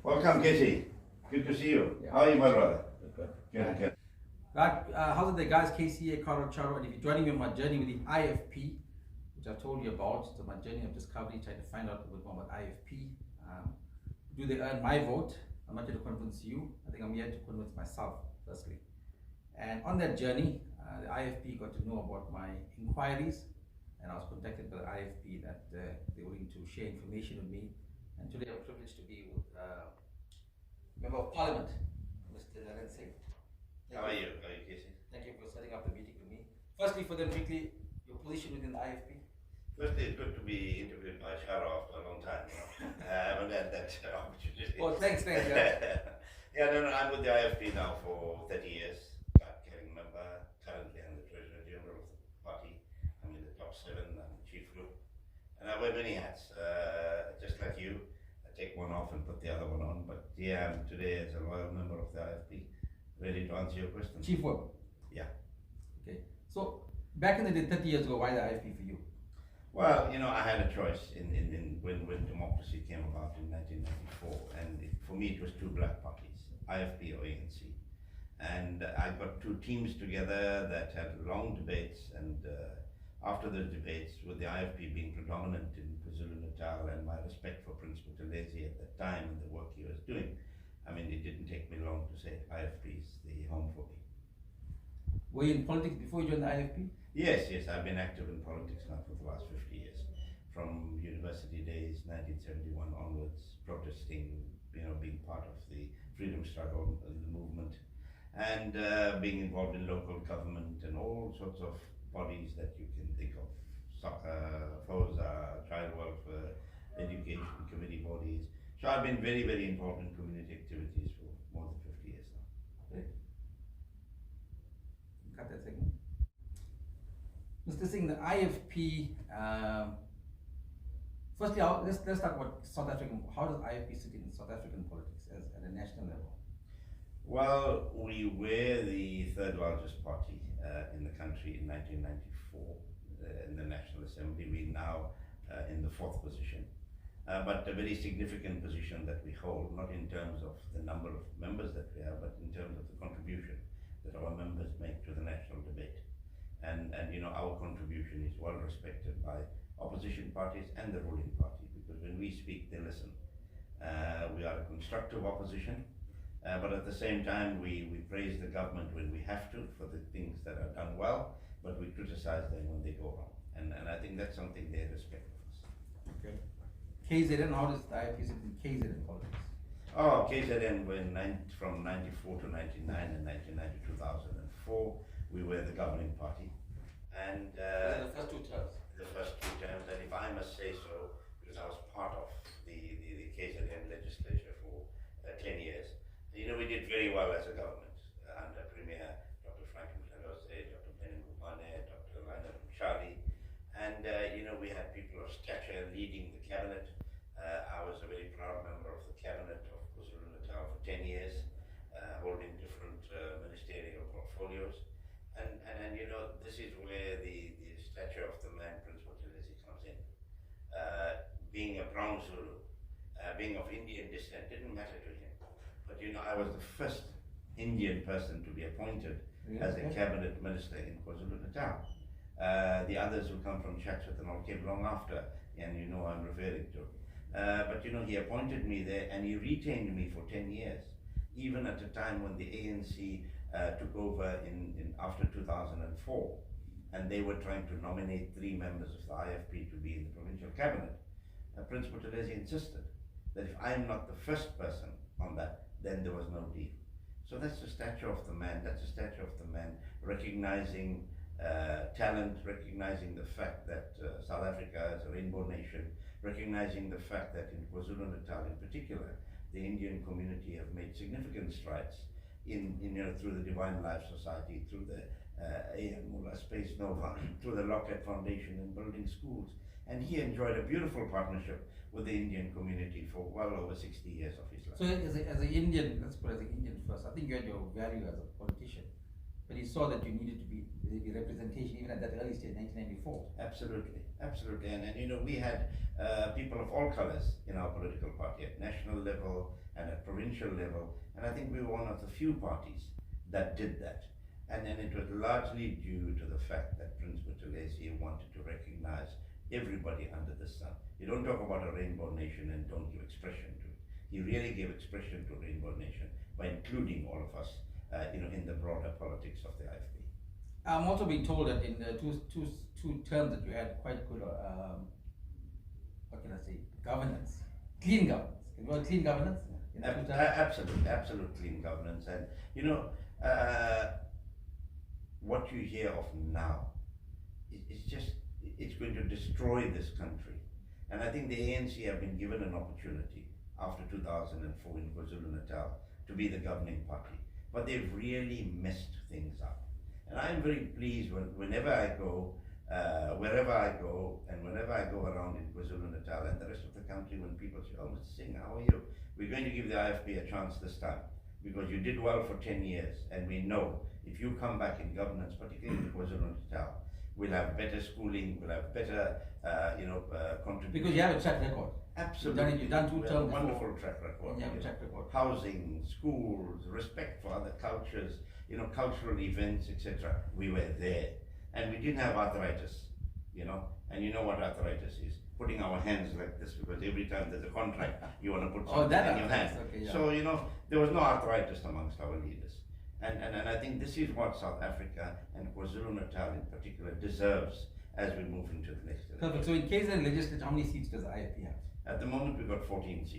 Welcome, Casey. Good to see you. Yeah. How are you, my brother? Good. Good. Right, how's it there, guys? Casey here, Carlo Charo, and if you're joining me on my journey with the IFP, which I've told you about, so my journey of discovery, trying to find out a bit more about IFP. Do they earn my vote? I'm not here to convince you. I think I'm here to convince myself, firstly. And on that journey, the IFP got to know about my inquiries, and I was contacted by the IFP that they're willing to share information with me. And today I'm privileged to be with Member of Parliament, Mr. Naren Singh. How are you? Casey? Thank you for setting up the meeting with me. Firstly, for them quickly, your position within the IFP. Firstly, it's good to be interviewed by Shara after a long time. I haven't had that opportunity. Oh, thanks. Yeah, no, I'm with the IFP now for 30 years. Card-carrying member, currently I'm the Treasurer General of the party. I'm in the top 7, I'm the Chief Group. And I wear many hats, just like you. I take one off and put the other one on. But yeah, I'm today as a loyal member of the IFP, ready to answer your question. Chief Whip. Yeah. Okay. So, back in the day, 30 years ago, why the IFP for you? Well, I had a choice in when democracy came about in 1994, and for me it was two black parties, IFP or ANC. And I got two teams together that had long debates, and after those debates, with the IFP being predominant in KwaZulu-Natal and my respect for Prince Buthelezi at that time and the work he was doing, I mean, it didn't take me long to say IFP is the home for me. Were you in politics before you joined the IFP? Yes, I've been active in politics now for the last 50 years. From university days, 1971 onwards, protesting, being part of the freedom struggle, the movement, and being involved in local government and all sorts of bodies that you can think of. Soccer, FOSA, child welfare, education committee bodies. So I've been very, very involved in community activities for more than 50 years now. Okay. Cut that segment. Mr. Singh, the IFP, firstly, let's talk about South African. How does IFP sit in South African politics at a national level? Well, we were the third largest party in the country in 1994 in the National Assembly. We're now in the 4th position, but a very significant position that we hold, not in terms of the number of members that we have, but in terms of the contribution that our members make to the national debate. And our contribution is well respected by opposition parties and the ruling party, because when we speak, they listen. We are a constructive opposition, but at the same time, we praise the government when we have to for the things that are done well, but we criticize them when they go wrong. And I think that's something they respect of us. Okay. KZN, how does the IFP sit in KZN politics? Oh, KZN from 94 to 99 and 1990 to 2004. We were the governing party, and the first 2 terms. The first 2 terms, and if I must say so, because I was part of the KZN legislature for 10 years, we did very well as a government under Premier Dr. Franklin Mhlangose, Dr. Brendan Gupane, Dr. Lionel Mshali, and we had people of stature leading the cabinet. I was a very proud member of the cabinet of KwaZulu-Natal for 10 years, holding different ministerial portfolios. And this is where the stature of the man, Prince Buthelezi, comes in. Being a brown Zulu, being of Indian descent, didn't matter to him. But I was the first Indian person to be appointed as a cabinet minister in KwaZulu-Natal. The others who come from Chatsworth and all came long after, and I'm referring to. But he appointed me there, and he retained me for 10 years, even at a time when the ANC took over in after 2004, and they were trying to nominate 3 members of the IFP to be in the provincial cabinet. Prince Buthelezi insisted that if I am not the first person on that, then there was no deal. So that's the stature of the man. That's the stature of the man recognizing talent, recognizing the fact that South Africa is a rainbow nation, recognizing the fact that in KwaZulu-Natal in particular, the Indian community have made significant strides through the Divine Life Society, through the A.M. Mullah Space Nova, through the Lockheed Foundation in building schools. And he enjoyed a beautiful partnership with the Indian community for well over 60 years of his life. So as an Indian, let's put it as an Indian first, I think you had your value as a politician. but he saw that you needed to be representation even at that early stage, 1994. Absolutely, absolutely. And you know, we had people of all colors in our political party at national level and at provincial level. And I think we were one of the few parties that did that. And it was largely due to the fact that Prince Buthelezi wanted to recognize everybody under the sun. You don't talk about a rainbow nation and don't give expression to it. He really gave expression to Rainbow Nation by including all of us, you know, in the broader politics of the IFP. I'm also being told that in the two terms that you had quite good, what can I say, governance, clean governance. Can you call it clean governance? Absolute clean governance. And you know, what you hear of now is just, it's going to destroy this country. And I think the ANC have been given an opportunity after 2004 in KwaZulu-Natal to be the governing party, but they've really messed things up. And I'm very pleased whenever I go, wherever I go, and whenever I go around in KwaZulu-Natal and the rest of the country, when people say, "Oh, Mr. Singh, how are you? We're going to give the IFP a chance this time because you did well for 10 years, and we know if you come back in governance, particularly in KwaZulu-Natal, we'll have better schooling, we'll have better, contribution." Because you have a track record. Absolutely. You've done 2 terms. Wonderful track record. You have a track record. Housing, schools, respect for other cultures, you know, cultural events, etc. We were there. And we didn't have arthritis, you know, and you know what arthritis is. Putting our hands like this, because every time there's a contract, you want to put something in your hand. Okay, yeah. So, you know, there was no arthritis amongst our leaders. And I think this is what South Africa and KwaZulu-Natal in particular deserves as we move into the next election. Perfect. So in KZN legislature, how many seats does the IFP have? At the moment, we've got 14 seats.